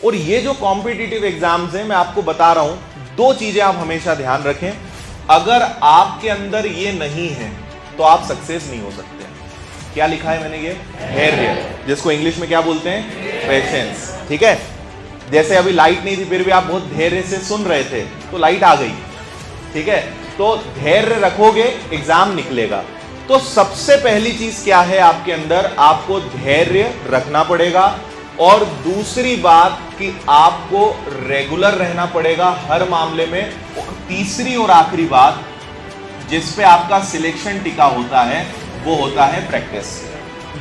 और ये जो कॉम्पिटिटिव एग्जाम्स हैं, मैं आपको बता रहा हूं, दो चीजें आप हमेशा ध्यान रखें। अगर आपके अंदर ये नहीं है तो आप सक्सेस नहीं हो सकते। क्या लिखा है मैंने, ये धैर्य, जिसको इंग्लिश में क्या बोलते हैं, पेशेंस। ठीक है, जैसे अभी लाइट नहीं थी फिर भी आप बहुत धैर्य से सुन रहे थे तो लाइट आ गई। ठीक है, तो धैर्य रखोगे एग्जाम निकलेगा। तो सबसे पहली चीज क्या है आपके अंदर, आपको धैर्य रखना पड़ेगा। और दूसरी बात कि आपको रेगुलर रहना पड़ेगा हर मामले में। और तीसरी और आखिरी बात जिस पे आपका सिलेक्शन टिका होता है वो होता है प्रैक्टिस।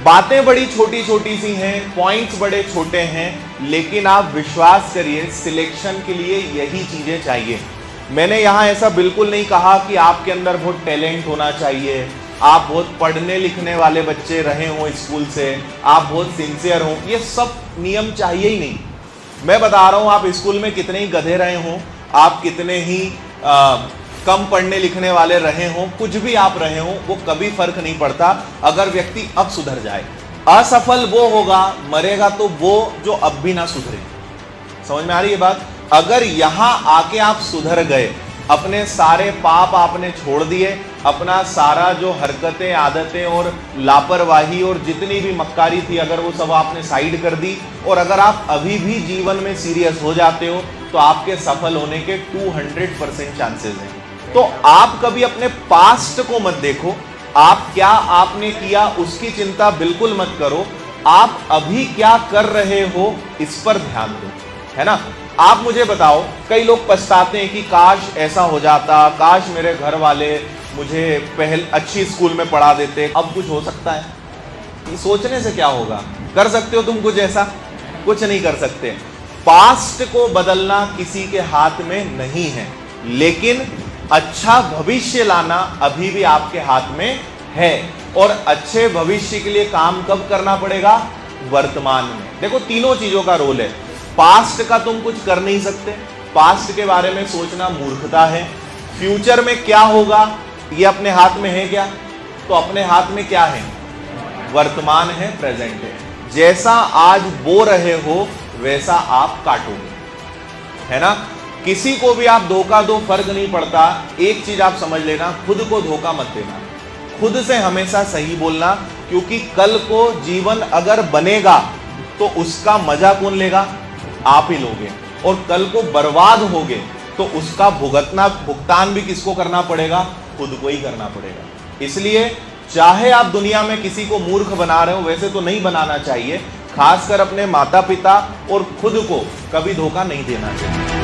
बातें बड़ी छोटी छोटी सी हैं, पॉइंट्स बड़े छोटे हैं, लेकिन आप विश्वास करिए सिलेक्शन के लिए यही चीजें चाहिए। मैंने यहां ऐसा बिल्कुल नहीं कहा कि आपके अंदर बहुत टैलेंट होना चाहिए, आप बहुत पढ़ने लिखने वाले बच्चे रहे हो स्कूल से, आप बहुत सिंसियर हो, ये सब नियम चाहिए ही नहीं। मैं बता रहा हूं आप स्कूल में कितने ही गधे रहे हो, आप कितने ही कम पढ़ने लिखने वाले रहे हो, कुछ भी आप रहे हो, वो कभी फर्क नहीं पड़ता अगर व्यक्ति अब सुधर जाए। असफल वो होगा, मरेगा तो वो जो अब भी ना सुधरे। समझ में आ रही है बात? अगर यहां आके आप सुधर गए, अपने सारे पाप आपने छोड़ दिए, अपना सारा जो हरकतें, आदतें और लापरवाही और जितनी भी मक्कारी थी अगर वो सब आपने साइड कर दी, और अगर आप अभी भी जीवन में सीरियस हो जाते हो तो आपके सफल होने के 200% चांसेस हैं। तो आप कभी अपने पास्ट को मत देखो, आप क्या आपने किया उसकी चिंता बिल्कुल मत करो, आप अभी क्या कर रहे हो इस पर ध्यान दो, है ना। आप मुझे बताओ, कई लोग पछताते हैं कि काश ऐसा हो जाता, काश मेरे घर वाले मुझे पहले अच्छी स्कूल में पढ़ा देते, अब कुछ हो सकता है। ये सोचने से क्या होगा? कर सकते हो तुम कुछ ऐसा? कुछ नहीं कर सकते। पास्ट को बदलना किसी के हाथ में नहीं है, लेकिन अच्छा भविष्य लाना अभी भी आपके हाथ में है। और अच्छे भविष्य के लिए काम कब करना पड़ेगा? वर्तमान में। देखो तीनों चीजों का रोल है। पास्ट का तुम कुछ कर नहीं सकते, पास्ट के बारे में सोचना मूर्खता है। फ्यूचर में क्या होगा ये अपने हाथ में है क्या? तो अपने हाथ में क्या है? वर्तमान है, प्रेजेंट है। जैसा आज बो रहे हो वैसा आप काटोगे, है ना। किसी को भी आप धोखा दो, फर्क नहीं पड़ता। एक चीज आप समझ लेना, खुद को धोखा मत देना, खुद से हमेशा सही बोलना, क्योंकि कल को जीवन अगर बनेगा तो उसका मजा कौन लेगा? आप ही लोगे। और कल को बर्बाद होगे तो उसका भुगतान भी किसको करना पड़ेगा? खुद को ही करना पड़ेगा। इसलिए चाहे आप दुनिया में किसी को मूर्ख बना रहे हो, वैसे तो नहीं बनाना चाहिए, खासकर अपने माता पिता और खुद को कभी धोखा नहीं देना चाहिए।